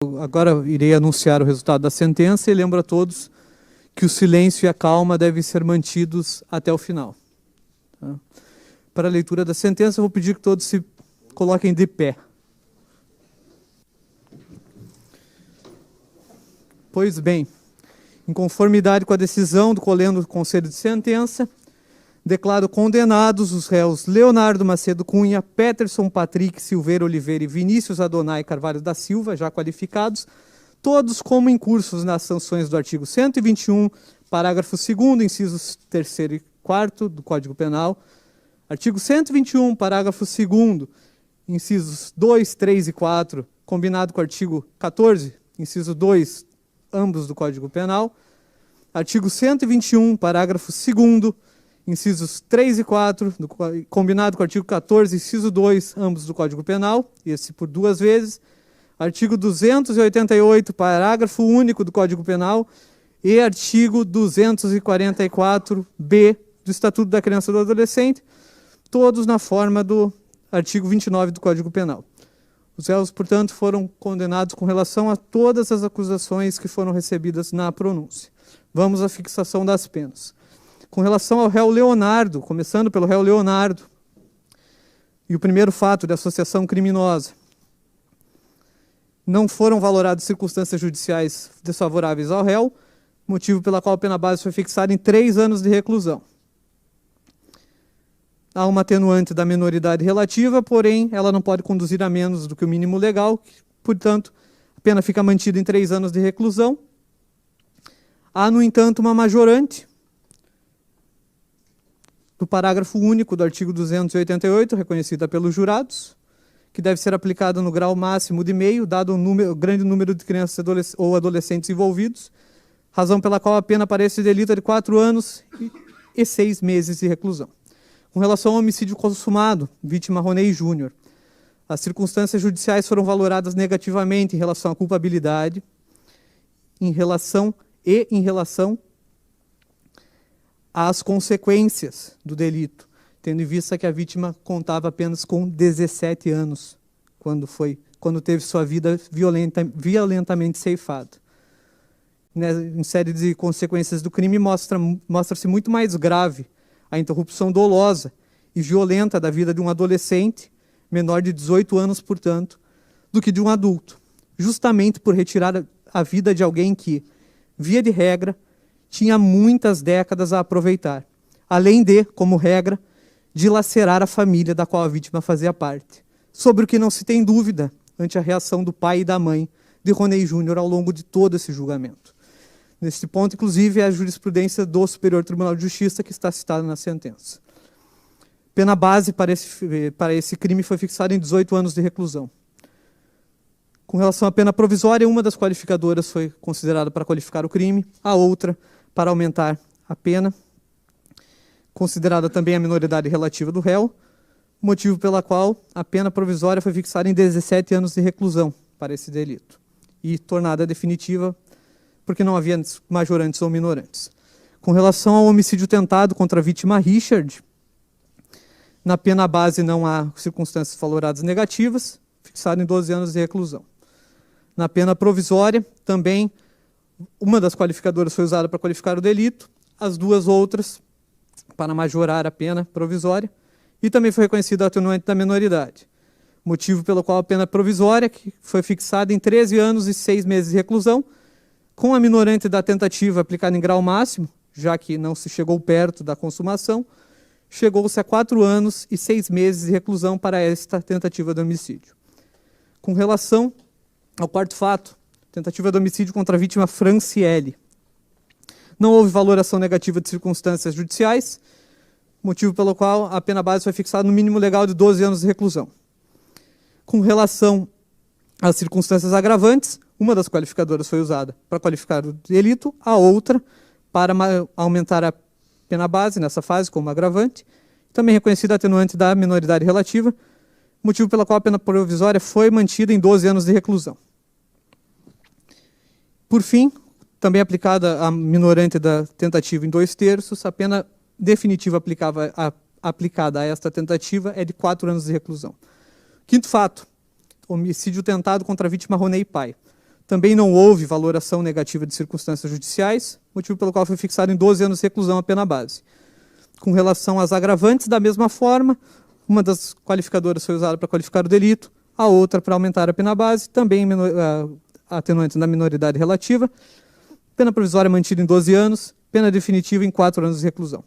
Agora irei anunciar o resultado da sentença e lembro a todos que o silêncio e a calma devem ser mantidos até o final. Tá? Para a leitura da sentença, eu vou pedir que todos se coloquem de pé. Pois bem, em conformidade com a decisão do Colendo do Conselho de Sentença, declaro condenados os réus Leonardo Macedo Cunha, Peterson Patrick Silveira Oliveira e Vinícius Adonai Carvalho da Silva, já qualificados, todos como incursos nas sanções do artigo 121, parágrafo 2º, incisos 3º e 4º do Código Penal, artigo 121, parágrafo 2º, incisos 2, 3 e 4, combinado com o artigo 14, inciso 2, ambos do Código Penal, artigo 121, parágrafo 2º, incisos 3 e 4, combinado com o artigo 14, inciso 2, ambos do Código Penal, esse por duas vezes, artigo 288, parágrafo único do Código Penal e artigo 244-B do Estatuto da Criança e do Adolescente, todos na forma do artigo 29 do Código Penal. Os réus, portanto, foram condenados com relação a todas as acusações que foram recebidas na pronúncia. Vamos à fixação das penas. Com relação ao réu Leonardo, começando pelo réu Leonardo, e o primeiro fato de associação criminosa, não foram valoradas circunstâncias judiciais desfavoráveis ao réu, motivo pela qual a pena base foi fixada em 3 anos de reclusão. Há uma atenuante da menoridade relativa, porém, ela não pode conduzir a menos do que o mínimo legal, portanto, a pena fica mantida em 3 anos de reclusão. Há, no entanto, uma majorante do parágrafo único do artigo 288, reconhecida pelos jurados, que deve ser aplicada no grau máximo de meio, dado o grande número de crianças ou adolescentes envolvidos, razão pela qual a pena para esse delito é de 4 anos e 6 meses de reclusão. Com relação ao homicídio consumado, vítima Ronei Júnior, as circunstâncias judiciais foram valoradas negativamente em relação à culpabilidade, em relação às consequências do delito, tendo em vista que a vítima contava apenas com 17 anos, quando teve sua vida violentamente ceifada. Em série de consequências do crime, mostra-se muito mais grave a interrupção dolosa e violenta da vida de um adolescente, menor de 18 anos, portanto, do que de um adulto, justamente por retirar a vida de alguém que, via de regra, tinha muitas décadas a aproveitar, além de, como regra, dilacerar a família da qual a vítima fazia parte, sobre o que não se tem dúvida ante a reação do pai e da mãe de Ronei Júnior ao longo de todo esse julgamento. Neste ponto, inclusive, é a jurisprudência do Superior Tribunal de Justiça que está citada na sentença. Pena base para esse crime foi fixada em 18 anos de reclusão. Com relação à pena provisória, uma das qualificadoras foi considerada para qualificar o crime, a outra para aumentar a pena, considerada também a minoridade relativa do réu, motivo pela qual a pena provisória foi fixada em 17 anos de reclusão para esse delito e tornada definitiva porque não havia majorantes ou minorantes. Com relação ao homicídio tentado contra a vítima Richard, na pena base não há circunstâncias valoradas negativas, fixado em 12 anos de reclusão. Na pena provisória, também, uma das qualificadoras foi usada para qualificar o delito, as duas outras para majorar a pena provisória, e também foi reconhecida a atenuante da menoridade, motivo pelo qual a pena provisória, que foi fixada em 13 anos e 6 meses de reclusão, com a minorante da tentativa aplicada em grau máximo, já que não se chegou perto da consumação, chegou-se a 4 anos e 6 meses de reclusão para esta tentativa de homicídio. Com relação ao quarto fato, tentativa de homicídio contra a vítima Franciele, não houve valoração negativa de circunstâncias judiciais, motivo pelo qual a pena base foi fixada no mínimo legal de 12 anos de reclusão. Com relação às circunstâncias agravantes, uma das qualificadoras foi usada para qualificar o delito, a outra para aumentar a pena base nessa fase como agravante, também reconhecida a atenuante da minoridade relativa, motivo pelo qual a pena provisória foi mantida em 12 anos de reclusão. Por fim, também aplicada a minorante da tentativa em 2/3, a pena definitiva aplicada a esta tentativa é de 4 anos de reclusão. Quinto fato, homicídio tentado contra a vítima Ronei Pai. Também não houve valoração negativa de circunstâncias judiciais, motivo pelo qual foi fixado em 12 anos de reclusão a pena base. Com relação às agravantes, da mesma forma, uma das qualificadoras foi usada para qualificar o delito, a outra para aumentar a pena base, também atenuante da minoridade relativa, pena provisória mantida em 12 anos, pena definitiva em 4 anos de reclusão.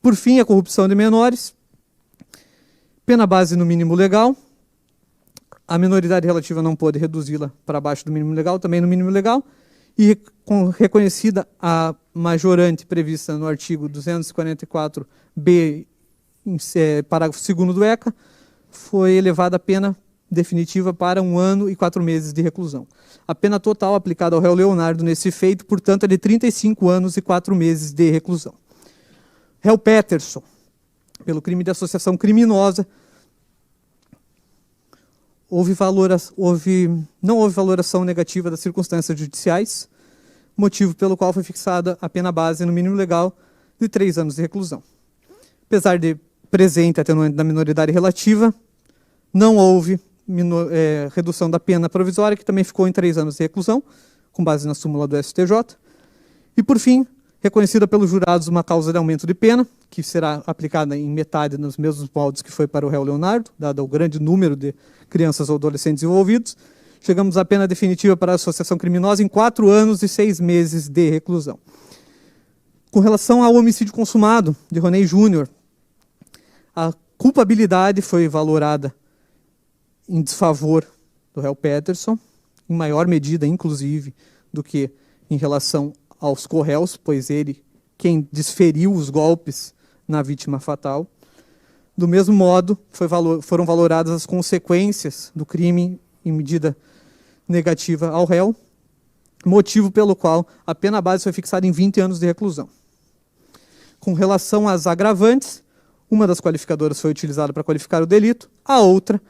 Por fim, a corrupção de menores, pena base no mínimo legal, a minoridade relativa não pôde reduzi-la para abaixo do mínimo legal, também no mínimo legal, e reconhecida a majorante prevista no artigo 244b, parágrafo 2º do ECA, foi elevada a pena definitiva para 1 ano e 4 meses de reclusão. A pena total aplicada ao réu Leonardo nesse feito, portanto, é de 35 anos e 4 meses de reclusão. Réu Peterson, pelo crime de associação criminosa, não houve valoração negativa das circunstâncias judiciais, motivo pelo qual foi fixada a pena base no mínimo legal de 3 anos de reclusão. Apesar de presente atenuante da minoridade relativa, não houve redução da pena provisória, que também ficou em 3 anos de reclusão, com base na súmula do STJ. E, por fim, reconhecida pelos jurados uma causa de aumento de pena, que será aplicada em metade nos mesmos moldes que foi para o réu Leonardo, dado o grande número de crianças ou adolescentes envolvidos. Chegamos à pena definitiva para a associação criminosa em 4 anos e 6 meses de reclusão. Com relação ao homicídio consumado de Ronei Júnior, a culpabilidade foi valorada em desfavor do réu Peterson, em maior medida, inclusive, do que em relação aos corréus, pois ele quem desferiu os golpes na vítima fatal. Do mesmo modo, foram valoradas as consequências do crime em medida negativa ao réu, motivo pelo qual a pena base foi fixada em 20 anos de reclusão. Com relação às agravantes, uma das qualificadoras foi utilizada para qualificar o delito, a outra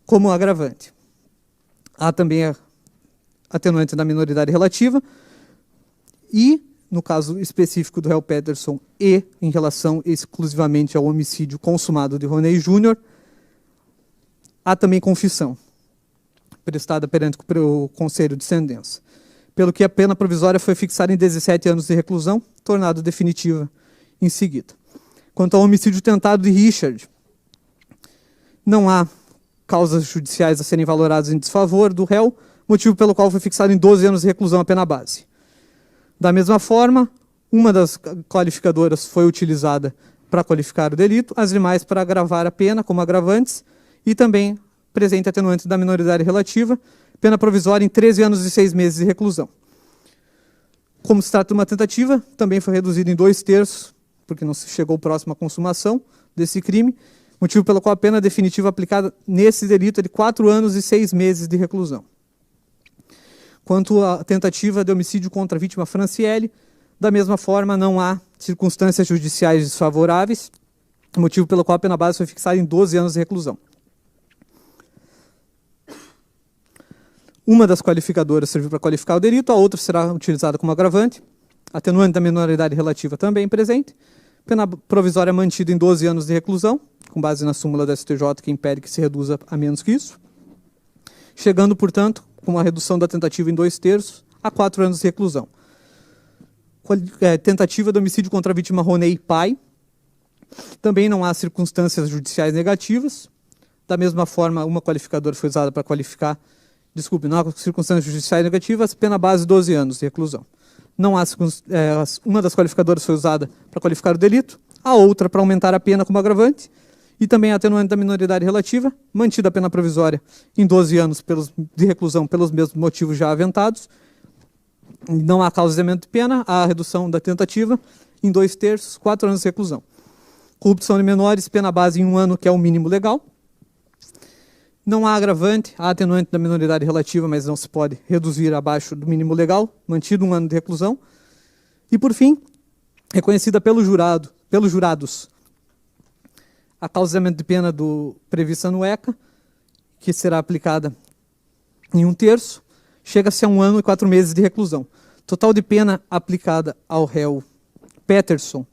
como agravante. Há também a atenuante da minoridade relativa e, no caso específico do réu Peterson e em relação exclusivamente ao homicídio consumado de Ronei Júnior, há também confissão prestada perante o Conselho de Sentença, pelo que a pena provisória foi fixada em 17 anos de reclusão, tornada definitiva em seguida. Quanto ao homicídio tentado de Richard, não há causas judiciais a serem valoradas em desfavor do réu, motivo pelo qual foi fixado em 12 anos de reclusão a pena base. Da mesma forma, uma das qualificadoras foi utilizada para qualificar o delito, as demais para agravar a pena como agravantes e também presente atenuante da minoridade relativa, pena provisória em 13 anos e 6 meses de reclusão. Como se trata de uma tentativa, também foi reduzido em 2/3, porque não se chegou próximo à consumação desse crime, motivo pelo qual a pena definitiva aplicada nesse delito é de 4 anos e 6 meses de reclusão. Quanto à tentativa de homicídio contra a vítima Franciele, da mesma forma não há circunstâncias judiciais desfavoráveis, motivo pelo qual a pena base foi fixada em 12 anos de reclusão. Uma das qualificadoras serviu para qualificar o delito, a outra será utilizada como agravante, atenuante da minoridade relativa também presente, pena provisória mantida em 12 anos de reclusão, com base na súmula da STJ que impede que se reduza a menos que isso, chegando, portanto, com uma redução da tentativa em 2/3 a 4 anos de reclusão. Tentativa de homicídio contra a vítima Ronei pai, também não há circunstâncias judiciais negativas, da mesma forma uma qualificadora foi usada para qualificar, não há circunstâncias judiciais negativas, pena base 12 anos de reclusão. Não há, uma das qualificadoras foi usada para qualificar o delito, a outra para aumentar a pena como agravante, e também a atenuante da minoridade relativa, mantida a pena provisória em 12 anos de reclusão pelos mesmos motivos já aventados. Não há causa de aumento de pena, há a redução da tentativa em 2/3, 4 anos de reclusão. Corrupção de menores, pena base em 1 ano, que é o mínimo legal. Não há agravante, há atenuante da minoridade relativa, mas não se pode reduzir abaixo do mínimo legal, mantido 1 ano de reclusão. E, por fim, reconhecida pelos jurados, a causa de aumento de pena prevista no ECA, que será aplicada em 1/3, chega-se a 1 ano e 4 meses de reclusão. Total de pena aplicada ao réu Peterson,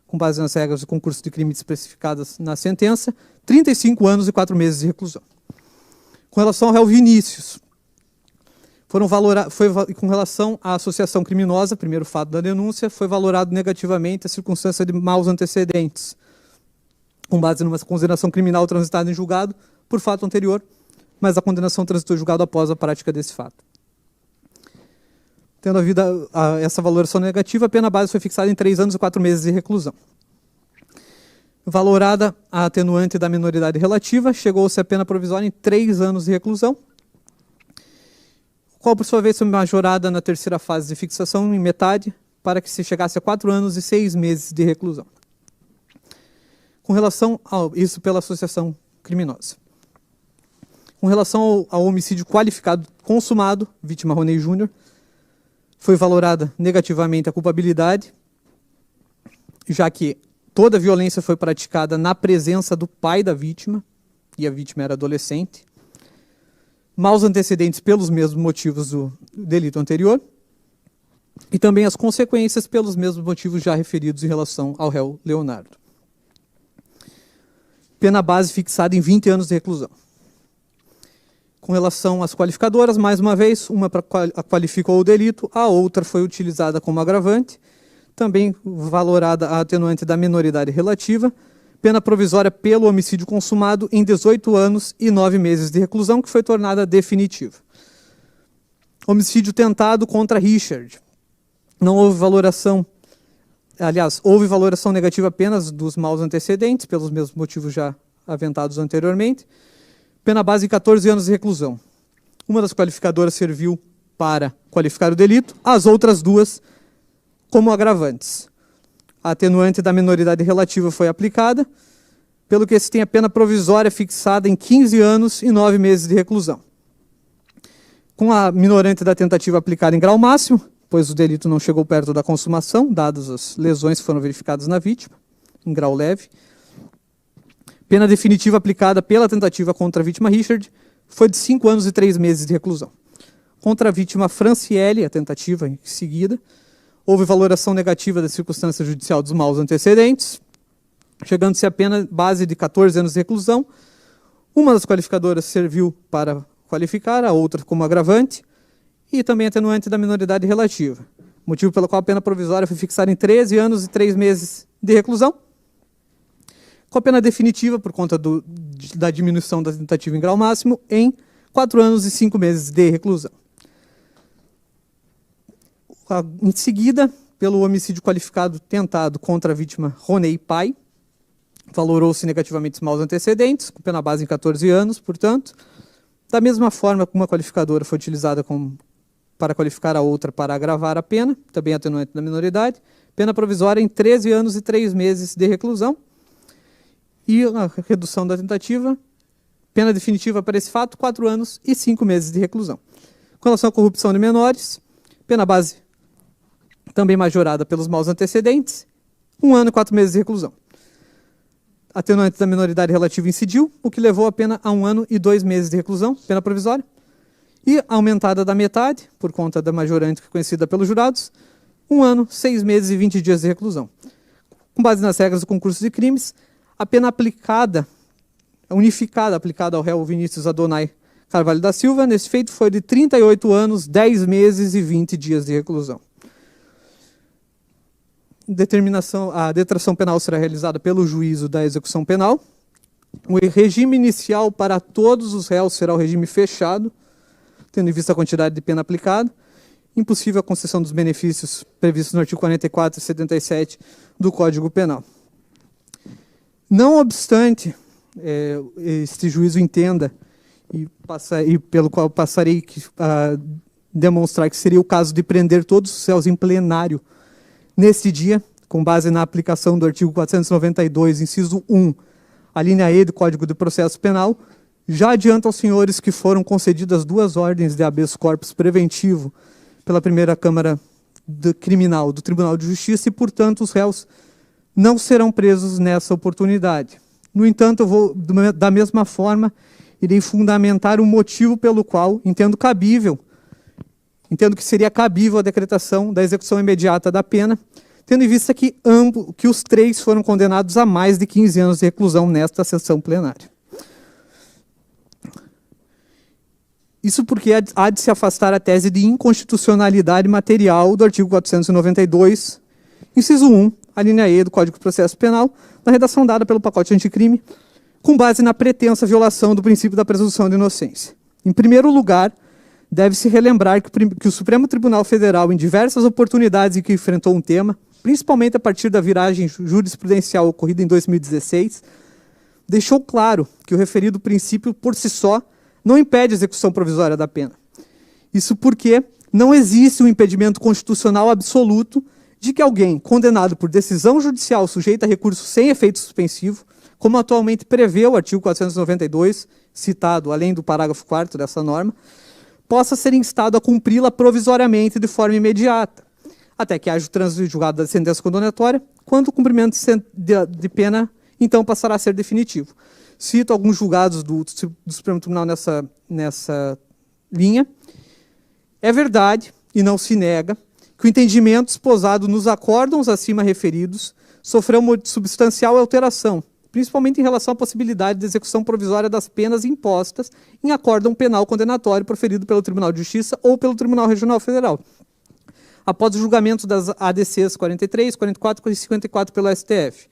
com base nas regras do concurso de crime especificadas na sentença, 35 anos e 4 meses de reclusão. Com relação ao réu Vinícius, Com relação à associação criminosa, primeiro fato da denúncia, foi valorado negativamente a circunstância de maus antecedentes, com base numa condenação criminal transitada em julgado por fato anterior, mas a condenação transitou em julgado após a prática desse fato. Tendo havido essa valoração negativa, a pena base foi fixada em 3 anos e 4 meses de reclusão. Valorada a atenuante da minoridade relativa, chegou-se a pena provisória em 3 anos de reclusão, qual, por sua vez, foi majorada na terceira fase de fixação em metade, para que se chegasse a 4 anos e 6 meses de reclusão. Com relação a isso pela associação criminosa. Com relação ao homicídio qualificado consumado, vítima Ronei Júnior, foi valorada negativamente a culpabilidade, já que toda a violência foi praticada na presença do pai da vítima, e a vítima era adolescente. Maus antecedentes pelos mesmos motivos do delito anterior, e também as consequências pelos mesmos motivos já referidos em relação ao réu Leonardo. Pena base fixada em 20 anos de reclusão. Com relação às qualificadoras, mais uma vez, uma qualificou o delito, a outra foi utilizada como agravante, também valorada a atenuante da minoridade relativa, pena provisória pelo homicídio consumado em 18 anos e 9 meses de reclusão, que foi tornada definitiva. Homicídio tentado contra Richard. Não houve valoração, aliás, houve valoração negativa apenas dos maus antecedentes, pelos mesmos motivos já aventados anteriormente. Pena base em 14 anos de reclusão. Uma das qualificadoras serviu para qualificar o delito, as outras duas como agravantes. A atenuante da minoridade relativa foi aplicada, pelo que se tem a pena provisória fixada em 15 anos e 9 meses de reclusão. Com a minorante da tentativa aplicada em grau máximo, pois o delito não chegou perto da consumação, dadas as lesões que foram verificadas na vítima, em grau leve. Pena definitiva aplicada pela tentativa contra a vítima Richard foi de 5 anos e 3 meses de reclusão. Contra a vítima Franciele, a tentativa em seguida, houve valoração negativa da circunstância judicial dos maus antecedentes, chegando-se a pena base de 14 anos de reclusão. Uma das qualificadoras serviu para qualificar, a outra como agravante, e também atenuante da minoridade relativa, motivo pelo qual a pena provisória foi fixada em 13 anos e 3 meses de reclusão, com a pena definitiva, por conta da diminuição da tentativa em grau máximo, em 4 anos e 5 meses de reclusão. Em seguida, pelo homicídio qualificado tentado contra a vítima Ronei Pai, valorou-se negativamente os maus antecedentes, com pena base em 14 anos, portanto. Da mesma forma que uma qualificadora foi utilizada para qualificar a outra para agravar a pena, também atenuante da minoridade, pena provisória em 13 anos e 3 meses de reclusão, e a redução da tentativa, pena definitiva para esse fato, 4 anos e 5 meses de reclusão. Com relação à corrupção de menores, pena base também majorada pelos maus antecedentes, 1 ano e 4 meses de reclusão. Atenuante da minoridade relativa incidiu, o que levou a pena a 1 ano e 2 meses de reclusão, pena provisória, e aumentada da metade, por conta da majorante conhecida pelos jurados, 1 ano, 6 meses e 20 dias de reclusão. Com base nas regras do concurso de crimes, a pena aplicada, unificada, aplicada ao réu Vinícius Adonai Carvalho da Silva, nesse feito foi de 38 anos, 10 meses e 20 dias de reclusão. A detração penal será realizada pelo juízo da execução penal. O regime inicial para todos os réus será o regime fechado, tendo em vista a quantidade de pena aplicada. Impossível a concessão dos benefícios previstos no artigo 44 e 77 do Código Penal. Não obstante, este juízo entenda, e pelo qual passarei a demonstrar que seria o caso de prender todos os réus em plenário neste dia, com base na aplicação do artigo 492, inciso 1, a linha E do Código de Processo Penal, já adianta aos senhores que foram concedidas 2 ordens de habeas corpus preventivo pela primeira Câmara Criminal do Tribunal de Justiça e, portanto, os réus não serão presos nessa oportunidade. No entanto, eu vou, da mesma forma, irei fundamentar o motivo pelo qual entendo que seria cabível a decretação da execução imediata da pena, tendo em vista que os 3 foram condenados a mais de 15 anos de reclusão nesta sessão plenária. Isso porque há de se afastar a tese de inconstitucionalidade material do artigo 492, inciso 1, a linha E do Código de Processo Penal, na redação dada pelo pacote anticrime, com base na pretensa violação do princípio da presunção de inocência. Em primeiro lugar, deve-se relembrar que o Supremo Tribunal Federal, em diversas oportunidades em que enfrentou um tema, principalmente a partir da viragem jurisprudencial ocorrida em 2016, deixou claro que o referido princípio, por si só, não impede a execução provisória da pena. Isso porque não existe um impedimento constitucional absoluto de que alguém condenado por decisão judicial sujeita a recurso sem efeito suspensivo, como atualmente prevê o artigo 492, citado além do parágrafo 4º dessa norma, possa ser instado a cumpri-la provisoriamente de forma imediata, até que haja o trânsito julgado da sentença condenatória, quando o cumprimento de pena, então, passará a ser definitivo. Cito alguns julgados do Supremo Tribunal nessa linha. É verdade, e não se nega, que o entendimento esposado nos acórdãos acima referidos sofreu uma substancial alteração, principalmente em relação à possibilidade de execução provisória das penas impostas em acórdão penal condenatório proferido pelo Tribunal de Justiça ou pelo Tribunal Regional Federal, após o julgamento das ADCs 43, 44 e 54 pelo STF,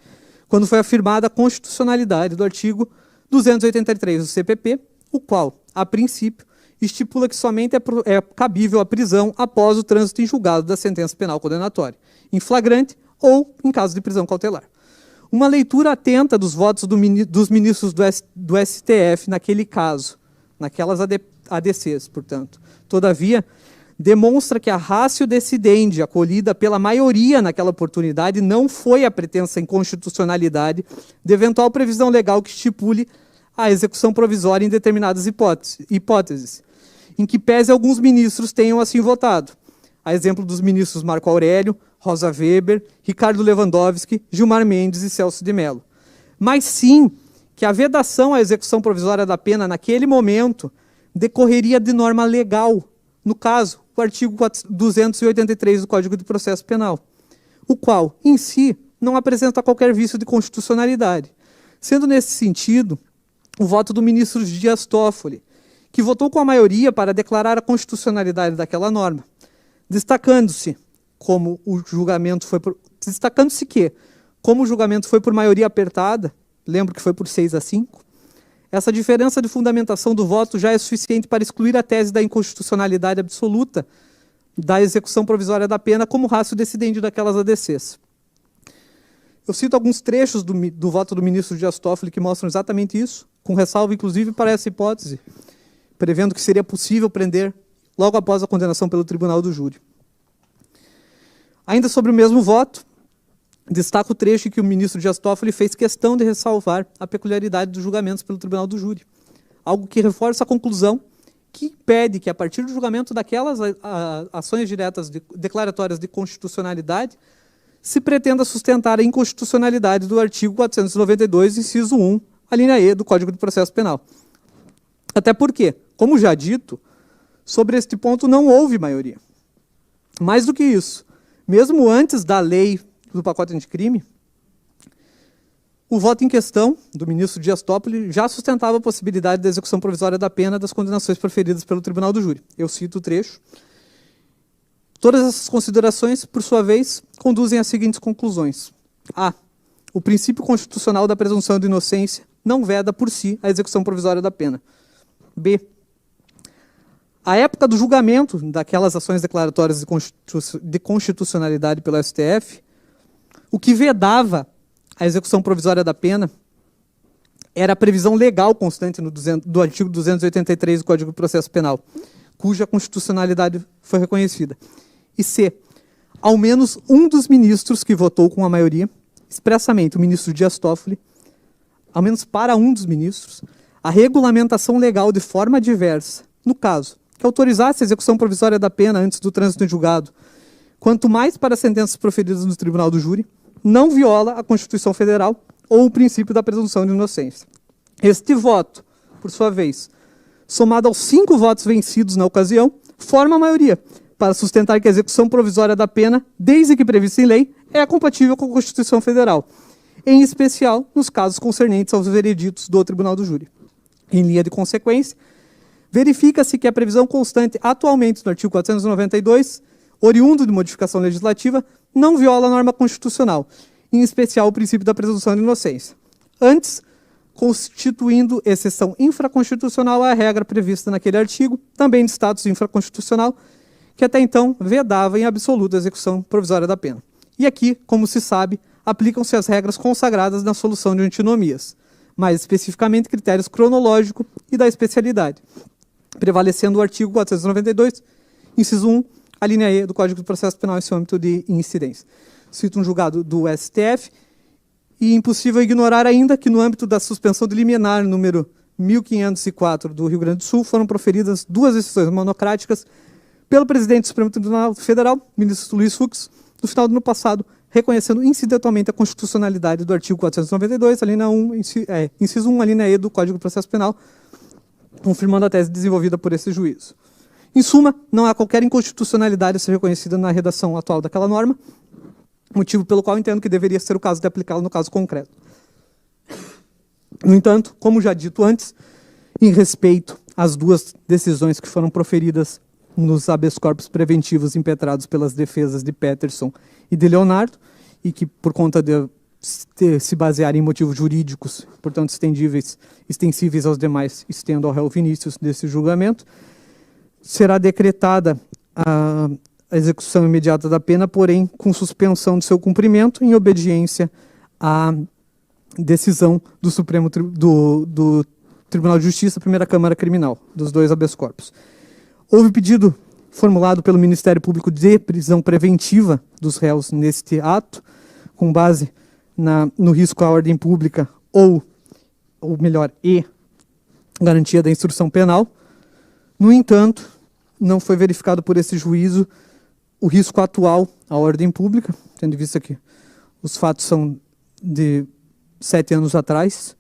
quando foi afirmada a constitucionalidade do artigo 283 do CPP, o qual, a princípio, estipula que somente é cabível a prisão após o trânsito em julgado da sentença penal condenatória, em flagrante ou em caso de prisão cautelar. Uma leitura atenta dos votos dos ministros do STF naquele caso, naquelas ADCs, portanto, todavia, demonstra que a ratio decidendi acolhida pela maioria naquela oportunidade não foi a pretensa inconstitucionalidade de eventual previsão legal que estipule a execução provisória em determinadas hipóteses, em que pese alguns ministros tenham assim votado, a exemplo dos ministros Marco Aurélio, Rosa Weber, Ricardo Lewandowski, Gilmar Mendes e Celso de Mello. Mas sim que a vedação à execução provisória da pena naquele momento decorreria de norma legal, no caso, o artigo 283 do Código de Processo Penal, o qual, em si, não apresenta qualquer vício de constitucionalidade, sendo nesse sentido o voto do ministro Dias Toffoli, que votou com a maioria para declarar a constitucionalidade daquela norma, destacando-se que, como o julgamento foi por maioria apertada, lembro que foi por 6-5, essa diferença de fundamentação do voto já é suficiente para excluir a tese da inconstitucionalidade absoluta da execução provisória da pena como ratio decidendi daquelas ADCs. Eu cito alguns trechos do voto do ministro Dias Toffoli que mostram exatamente isso, com ressalva, inclusive, para essa hipótese, prevendo que seria possível prender logo após a condenação pelo tribunal do júri. Ainda sobre o mesmo voto, destaco o trecho em que o ministro Dias Toffoli fez questão de ressalvar a peculiaridade dos julgamentos pelo tribunal do júri, algo que reforça a conclusão que impede que, a partir do julgamento daquelas ações diretas declaratórias de constitucionalidade, se pretenda sustentar a inconstitucionalidade do artigo 492, inciso 1, a linha E do Código de Processo Penal. Até porque, como já dito, sobre este ponto não houve maioria. Mais do que isso, mesmo antes da lei do pacote anticrime, o voto em questão, do ministro Dias Toffoli, já sustentava a possibilidade da execução provisória da pena das condenações proferidas pelo tribunal do júri. Eu cito o trecho. Todas essas considerações, por sua vez, conduzem às seguintes conclusões. A. O princípio constitucional da presunção de inocência não veda por si a execução provisória da pena. B. A época do julgamento daquelas ações declaratórias de constitucionalidade pelo STF, o que vedava a execução provisória da pena era a previsão legal constante do artigo 283 do Código de Processo Penal, cuja constitucionalidade foi reconhecida. E C. Ao menos um dos ministros que votou com a maioria, expressamente o ministro Dias Toffoli, ao menos para um dos ministros, a regulamentação legal de forma diversa, no caso, que autorizasse a execução provisória da pena antes do trânsito em julgado, quanto mais para sentenças proferidas no tribunal do júri, não viola a Constituição Federal ou o princípio da presunção de inocência. Este voto, por sua vez, somado aos 5 votos vencidos na ocasião, forma a maioria para sustentar que a execução provisória da pena, desde que prevista em lei, é compatível com a Constituição Federal, em especial nos casos concernentes aos vereditos do Tribunal do Júri. Em linha de consequência, Verifica-se que a previsão constante atualmente no artigo 492, oriundo de modificação legislativa, não viola a norma constitucional, em especial o princípio da presunção de inocência. Antes, constituindo exceção infraconstitucional à regra prevista naquele artigo, também de status infraconstitucional, que até então vedava em absoluta a execução provisória da pena. E aqui, como se sabe, aplicam-se as regras consagradas na solução de antinomias, mais especificamente critérios cronológico e da especialidade, prevalecendo o artigo 492, inciso 1, a linha E do Código do Processo Penal em seu âmbito de incidência. Cito um julgado do STF, e impossível ignorar ainda que no âmbito da suspensão de liminar número 1504 do Rio Grande do Sul foram proferidas 2 decisões monocráticas pelo presidente do Supremo Tribunal Federal, ministro Luiz Fux, no final do ano passado, reconhecendo incidentalmente a constitucionalidade do artigo 492, a linha 1, inciso 1, a linha E do Código do Processo Penal, confirmando a tese desenvolvida por esse juízo. Em suma, não há qualquer inconstitucionalidade a ser reconhecida na redação atual daquela norma, motivo pelo qual entendo que deveria ser o caso de aplicá-la no caso concreto. No entanto, como já dito antes, em respeito às 2 decisões que foram proferidas nos habeas corpus preventivos impetrados pelas defesas de Peterson e de Leonardo, e que, por conta de se basearem em motivos jurídicos, portanto extensíveis aos demais, estendo ao réu Vinícius desse julgamento, será decretada a execução imediata da pena, porém com suspensão de seu cumprimento em obediência à decisão do Supremo do Tribunal de Justiça, Primeira Câmara Criminal, dos 2 habeas corpus. Houve pedido formulado pelo Ministério Público de prisão preventiva dos réus neste ato, com base no risco à ordem pública ou melhor, garantia da instrução penal. No entanto, não foi verificado por esse juízo o risco atual à ordem pública, tendo em vista que os fatos são de 7 anos atrás,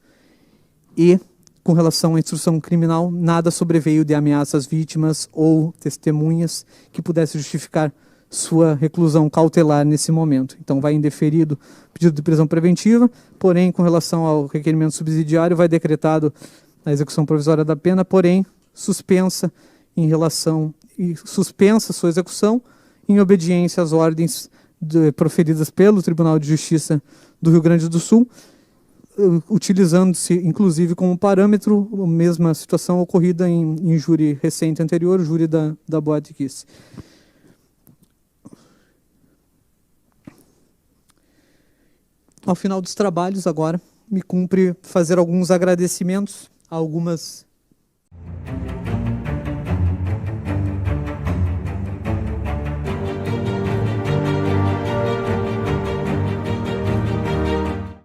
e, com relação à instrução criminal, nada sobreveio de ameaças vítimas ou testemunhas que pudesse justificar sua reclusão cautelar nesse momento. Então, vai indeferido o pedido de prisão preventiva, porém, com relação ao requerimento subsidiário, vai decretado a execução provisória da pena, porém, suspensa sua execução em obediência às ordens proferidas pelo Tribunal de Justiça do Rio Grande do Sul, utilizando-se, inclusive, como parâmetro a mesma situação ocorrida em júri recente anterior, o júri da Boate Kiss. Ao final dos trabalhos, agora, me cumpre fazer alguns agradecimentos a algumas